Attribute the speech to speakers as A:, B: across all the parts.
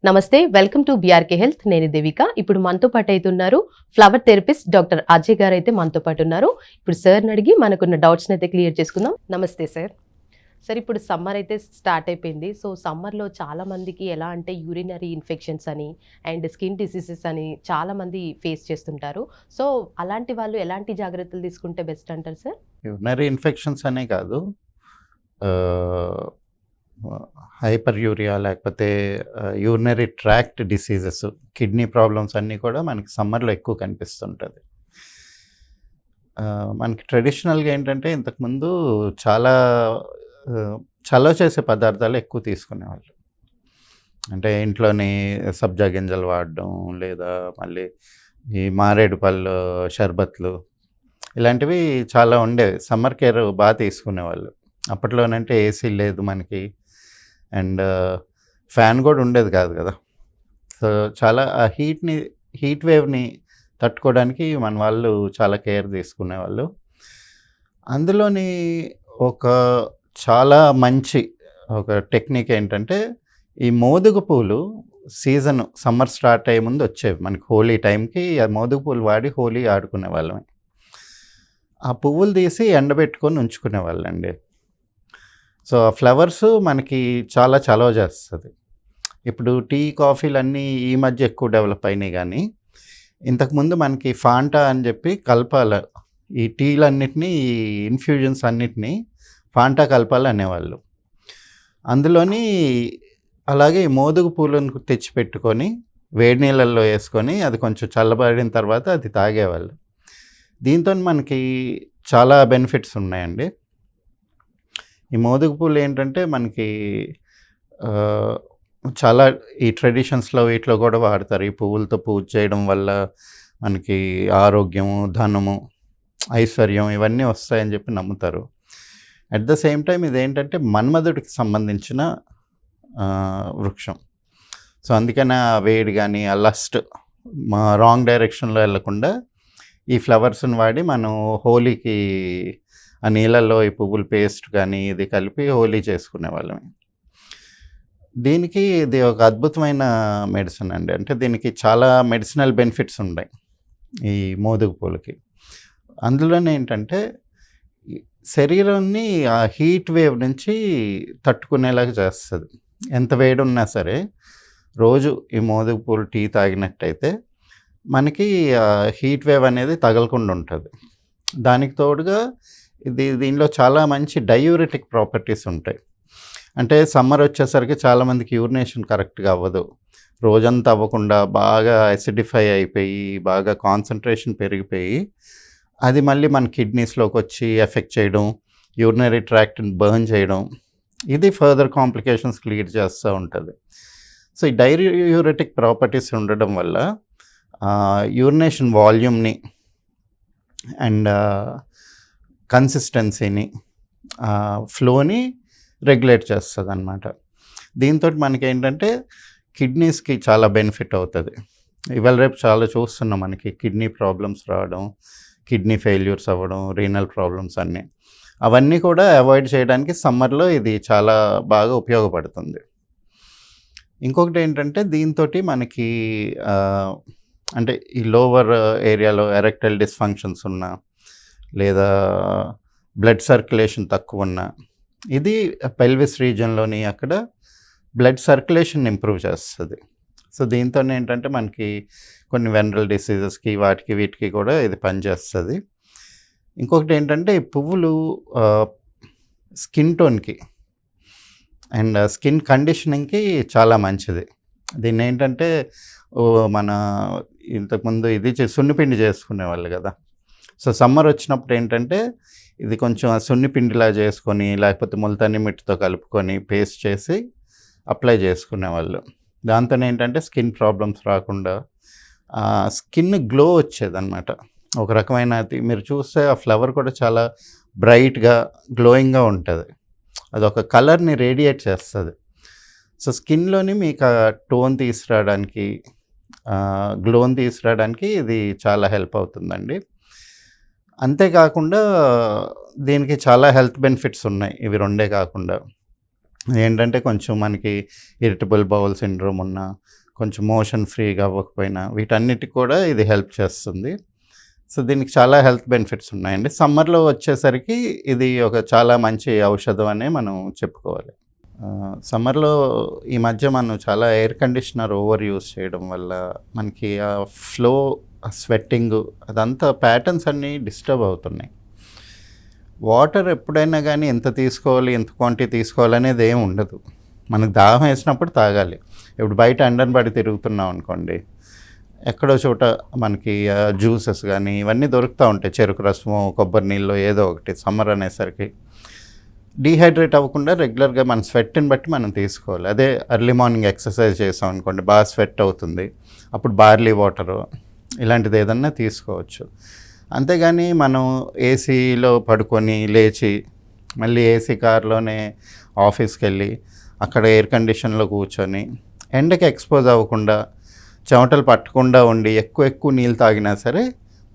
A: నమస్తే, welcome to BRK health. నేను దేవిక. ఇప్పుడు మనతో పాటు అయితే ఉన్నారు ఫ్లవర్ థెరపిస్ట్ డాక్టర్ అజయ్ గారు అయితే మనతో పాటు ఉన్నారు. ఇప్పుడు సార్ని అడిగి మనకున్న డౌట్స్ని అయితే క్లియర్ చేసుకుందాం. నమస్తే సార్. సార్, ఇప్పుడు సమ్మర్ అయితే స్టార్ట్ అయిపోయింది. సో సమ్మర్లో చాలా మందికి ఎలా అంటే యూరినరీ ఇన్ఫెక్షన్స్ అని అండ్ స్కిన్ డిసీజెస్ అని చాలా మంది ఫేస్ చేస్తుంటారు. సో అలాంటి వాళ్ళు ఎలాంటి జాగ్రత్తలు తీసుకుంటే బెస్ట్ అంటారు సార్?
B: యూరినరీ ఇన్ఫెక్షన్స్ అనే కాదు, హైపర్ యూరియా లేకపోతే urinary tract diseases, kidney problems అన్నీ కూడా మనకి సమ్మర్లో ఎక్కువ కనిపిస్తుంటుంది. మనకి ట్రెడిషనల్గా ఏంటంటే ఇంతకుముందు చాలా చలవ చేసే పదార్థాలు ఎక్కువ తీసుకునేవాళ్ళు. అంటే ఇంట్లోని సబ్జా గింజలు వాడడం, లేదా మళ్ళీ ఈ మారేడు పళ్ళు షర్బత్లు, ఇలాంటివి చాలా ఉండేవి. సమ్మర్ కేర్ బాగా తీసుకునేవాళ్ళు. అప్పట్లోనంటే ఏసీ లేదు మనకి, అండ్ ఫ్యాన్ కూడా ఉండేది కాదు కదా. సో చాలా ఆ హీట్ వేవ్ని తట్టుకోవడానికి మన వాళ్ళు చాలా కేర్ తీసుకునేవాళ్ళు. అందులోని ఒక చాలా మంచి ఒక టెక్నిక్ ఏంటంటే, ఈ మోదుగ పూలు సీజన్ సమ్మర్ స్టార్ట్ అయ్యే ముందు వచ్చేవి మనకి. హోలీ టైంకి ఆ మోదుగ పూలు వాడి హోలీ ఆడుకునే వాళ్ళమే. ఆ పువ్వులు తీసి ఎండబెట్టుకొని ఉంచుకునేవాళ్ళండి. సో ఆ ఫ్లవర్స్ మనకి చాలా చలవ చేస్తుంది. ఇప్పుడు టీ కాఫీలన్నీ ఈ మధ్య ఎక్కువ డెవలప్ అయినాయి, కానీ ఇంతకుముందు మనకి ఫాంటా అని చెప్పి కలపాల, ఈ టీలన్నిటినీ, ఈ ఇన్ఫ్యూజన్స్ అన్నిటినీ ఫాంటా కలపాలి అనేవాళ్ళు. అందులోని అలాగే ఈ మోదుగు పూలను తెచ్చిపెట్టుకొని వేడి నీళ్ళల్లో వేసుకొని అది కొంచెం చల్లబడిన తర్వాత అది తాగేవాళ్ళు. దీంతో మనకి చాలా బెనిఫిట్స్ ఉన్నాయండి. ఈ మోదుగ పూలు ఏంటంటే మనకి చాలా ఈ ట్రెడిషన్స్లో వీటిలో కూడా వాడతారు. ఈ పువ్వులతో పూజ చేయడం వల్ల మనకి ఆరోగ్యము, ధనము, ఐశ్వర్యం ఇవన్నీ వస్తాయని చెప్పి నమ్ముతారు. అట్ ద సేమ్ టైం ఇదేంటంటే మన్మధుడికి సంబంధించిన వృక్షం. సో అందుకని ఆ వేడి కానీ ఆ లస్ట్ మా రాంగ్ డైరెక్షన్లో వెళ్ళకుండా ఈ ఫ్లవర్స్ని వాడి మనం హోలీకి ఆ నీళ్ళల్లో ఈ పువ్వుల పేస్ట్ కానీ ఇది కలిపి హోలీ చేసుకునే వాళ్ళమే. దీనికి ఇది ఒక అద్భుతమైన మెడిసిన్ అండి. అంటే దీనికి చాలా మెడిసినల్ బెనిఫిట్స్ ఉన్నాయి ఈ మోదుగ పూలకి. అందులోనే ఏంటంటే శరీరాన్ని ఆ హీట్ వేవ్ నుంచి తట్టుకునేలాగా చేస్తుంది. ఎంత వేడి ఉన్నా సరే రోజు ఈ మోదుగ పూలు టీ తాగినట్టయితే మనకి హీట్ వేవ్ అనేది తగలకుండా ఉంటుంది. దానికి తోడుగా దీనిలో చాలా మంచి డయూరిటిక్ ప్రాపర్టీస్ ఉంటాయి. అంటే సమ్మర్ వచ్చేసరికి చాలామందికి యూరినేషన్ కరెక్ట్గా అవ్వదు. రోజంతా అవ్వకుండా బాగా అసిడిఫై అయిపోయి, బాగా కాన్సన్ట్రేషన్ పెరిగిపోయి, అది మళ్ళీ మన కిడ్నీస్లోకి వచ్చి ఎఫెక్ట్ చేయడం, యూరినరీ ట్రాక్ట్ని బర్న్ చేయడం, ఇది ఫర్దర్ కాంప్లికేషన్స్కి లీడ్ చేస్తూ ఉంటుంది. సో ఈ డయూరిటిక్ ప్రాపర్టీస్ ఉండడం వల్ల యూరినేషన్ వాల్యూమ్ని అండ్ కన్సిస్టెన్సీని, ఫ్లోని రెగ్యులేట్ చేస్తుంది అన్నమాట. దీంతో మనకి ఏంటంటే కిడ్నీస్కి చాలా బెనిఫిట్ అవుతుంది. ఇవాళ రేపు చాలా చూస్తున్నాం మనకి కిడ్నీ ప్రాబ్లమ్స్ రావడం, కిడ్నీ ఫెయిల్యూర్స్ అవ్వడం, రీనల్ ప్రాబ్లమ్స్ అన్నీ. అవన్నీ కూడా అవాయిడ్ చేయడానికి సమ్మర్లో ఇది చాలా బాగా ఉపయోగపడుతుంది. ఇంకొకటి ఏంటంటే దీంతో మనకి అంటే ఈ లోవర్ ఏరియాలో ఎరెక్టైల్ డిస్ఫంక్షన్స్ ఉన్నా, లేదా బ్లడ్ సర్క్యులేషన్ తక్కువ ఉన్నా, ఇది పెల్విస్ రీజన్లోని అక్కడ బ్లడ్ సర్క్యులేషన్ ఇంప్రూవ్ చేస్తుంది. సో దీంతో ఏంటంటే మనకి కొన్ని వెనరల్ డిసీజెస్కి వాటికి వీటికి కూడా ఇది పనిచేస్తుంది. ఇంకొకటి ఏంటంటే ఈ పువ్వులు స్కిన్ టోన్కి అండ్ స్కిన్ కండిషనింగ్కి చాలా మంచిది. దీన్ని ఏంటంటే మన ఇంతకుముందు ఇది సున్నిపిండి చేసుకునేవాళ్ళు కదా. సో సమ్మర్ వచ్చినప్పుడు ఏంటంటే ఇది కొంచెం సున్నిపిండిలా చేసుకొని, లేకపోతే ముల్తానీ మిట్టితో కలుపుకొని పేస్ట్ చేసి అప్లై చేసుకునేవాళ్ళు. దాంతో ఏంటంటే స్కిన్ ప్రాబ్లమ్స్ రాకుండా స్కిన్ గ్లో వచ్చేదన్నమాట. ఒక రకమైన మీరు చూస్తే ఆ ఫ్లవర్ కూడా చాలా బ్రైట్గా గ్లోయింగ్గా ఉంటుంది. అదొక కలర్ని రేడియేట్ చేస్తుంది. సో స్కిన్లోని మీకు ఆ టోన్ తీసుకురావడానికి, గ్లోని తీసుకురావడానికి ఇది చాలా హెల్ప్ అవుతుందండి. అంతేకాకుండా దీనికి చాలా హెల్త్ బెనిఫిట్స్ ఉన్నాయి. ఇవి రెండే కాకుండా ఏంటంటే కొంచెం మనకి ఇరిటబుల్ బౌల్ సిండ్రోమ్ ఉన్న, కొంచెం మోషన్ ఫ్రీగా అవ్వకపోయినా వీటన్నిటికి కూడా ఇది హెల్ప్ చేస్తుంది. సో దీనికి చాలా హెల్త్ బెనిఫిట్స్ ఉన్నాయండి. సమ్మర్లో వచ్చేసరికి ఇది ఒక చాలా మంచి ఔషధం అనే మనం చెప్పుకోవాలి. సమ్మర్లో ఈ మధ్య మనం చాలా ఎయిర్ కండిషనర్ ఓవర్ యూజ్ చేయడం వల్ల మనకి ఆ ఫ్లో, ఆ స్వెట్టింగ్, అదంతా ప్యాటర్న్స్ అన్నీ డిస్టర్బ్ అవుతున్నాయి. వాటర్ ఎప్పుడైనా కానీ ఎంత తీసుకోవాలి, ఎంత క్వాంటిటీ తీసుకోవాలి అనేది ఏమి ఉండదు. మనకు దాహం వేసినప్పుడు తాగాలి. ఇప్పుడు బయట ఎండను పడి తిరుగుతున్నాం అనుకోండి, ఎక్కడో చోట మనకి జ్యూసెస్ కానీ ఇవన్నీ దొరుకుతూ ఉంటాయి, చెరుకు రసము, కొబ్బరి నీళ్ళు, ఏదో ఒకటి. సమ్మర్ అనేసరికి డీహైడ్రేట్ అవ్వకుండా రెగ్యులర్గా మన స్వెట్ని బట్టి మనం తీసుకోవాలి. అదే ఎర్లీ మార్నింగ్ ఎక్సర్సైజ్ చేసాం అనుకోండి, బాగా స్వెట్ అవుతుంది, అప్పుడు బార్లీ వాటరు ఇలాంటిది ఏదన్నా తీసుకోవచ్చు. అంతేగాని మనం ఏసీలో పడుకొని లేచి మళ్ళీ ఏసీ కార్లోనే ఆఫీస్కి వెళ్ళి అక్కడ ఎయిర్ కండిషన్లో కూర్చొని ఎండకి ఎక్స్పోజ్ అవ్వకుండా, చెమటలు పట్టకుండా ఉండి ఎక్కువ నీళ్ళు తాగినా సరే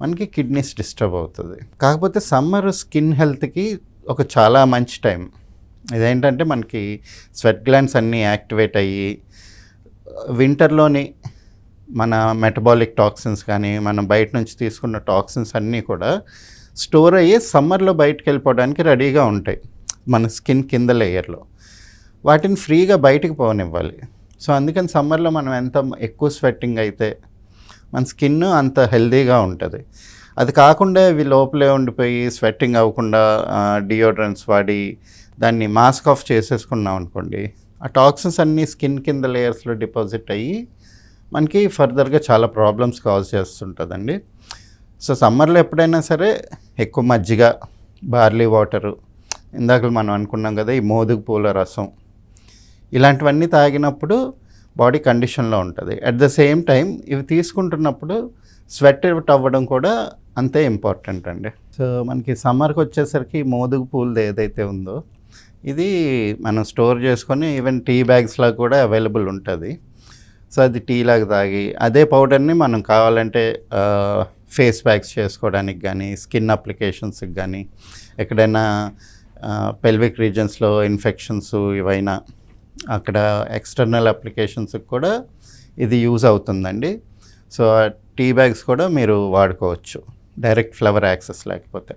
B: మనకి కిడ్నీస్ డిస్టర్బ్ అవుతుంది. కాకపోతే సమ్మర్ స్కిన్ హెల్త్కి ఒక చాలా మంచి టైం. ఇదేంటంటే మనకి స్వెట్ గ్లాండ్స్ అన్నీ యాక్టివేట్ అయ్యి వింటర్లోని మన మెటబాలిక్ టాక్సిన్స్ కానీ మనం బయట నుంచి తీసుకున్న టాక్సిన్స్ అన్నీ కూడా స్టోర్ అయ్యి సమ్మర్లో బయటకు వెళ్ళిపోవడానికి రెడీగా ఉంటాయి మన స్కిన్ కింద లేయర్లో. వాటిని ఫ్రీగా బయటికి పోనివ్వాలి. సో అందుకని సమ్మర్లో మనం ఎంత ఎక్కువ స్వెట్టింగ్ అయితే మన స్కిన్ అంత హెల్తీగా ఉంటుంది. అది కాకుండా ఇవి లోపలే ఉండిపోయి స్వెట్టింగ్ అవ్వకుండా డియోడ్రెంట్స్ వాడి దాన్ని మాస్క్ ఆఫ్ చేసేసుకున్నాం అనుకోండి, ఆ టాక్సిన్స్ అన్నీ స్కిన్ కింద లేయర్స్లో డిపాజిట్ అయ్యి మనకి ఫర్దర్గా చాలా ప్రాబ్లమ్స్ కాజ్ చేస్తుంటుందండి. సో సమ్మర్లో ఎప్పుడైనా సరే ఎక్కువ మజ్జిగ, బార్లీ వాటరు, ఇందాక మనం అనుకున్నాం కదా ఈ మోదుగు పూల రసం, ఇలాంటివన్నీ తాగినప్పుడు బాడీ కండిషన్లో ఉంటుంది. అట్ ద సేమ్ టైం ఇవి తీసుకుంటున్నప్పుడు స్వెట్ అవుట్ అవ్వడం కూడా అంతే ఇంపార్టెంట్ అండి. సో మనకి సమ్మర్కి వచ్చేసరికి మోదుగు పూలది ఏదైతే ఉందో ఇది మనం స్టోర్ చేసుకొని ఈవెన్ టీ బ్యాగ్స్లా కూడా అవైలబుల్ ఉంటుంది. సో అది టీ లాగా తాగి అదే పౌడర్ని మనం కావాలంటే ఫేస్ ప్యాక్స్ చేసుకోవడానికి కానీ, స్కిన్ అప్లికేషన్స్కి కానీ, ఎక్కడైనా పెల్విక్ రీజన్స్లో ఇన్ఫెక్షన్స్ ఇవైనా అక్కడ ఎక్స్టర్నల్ అప్లికేషన్స్కి కూడా ఇది యూజ్ అవుతుందండి. సో టీ బ్యాగ్స్ కూడా మీరు వాడుకోవచ్చు, డైరెక్ట్ ఫ్లవర్ యాక్సెస్ లేకపోతే.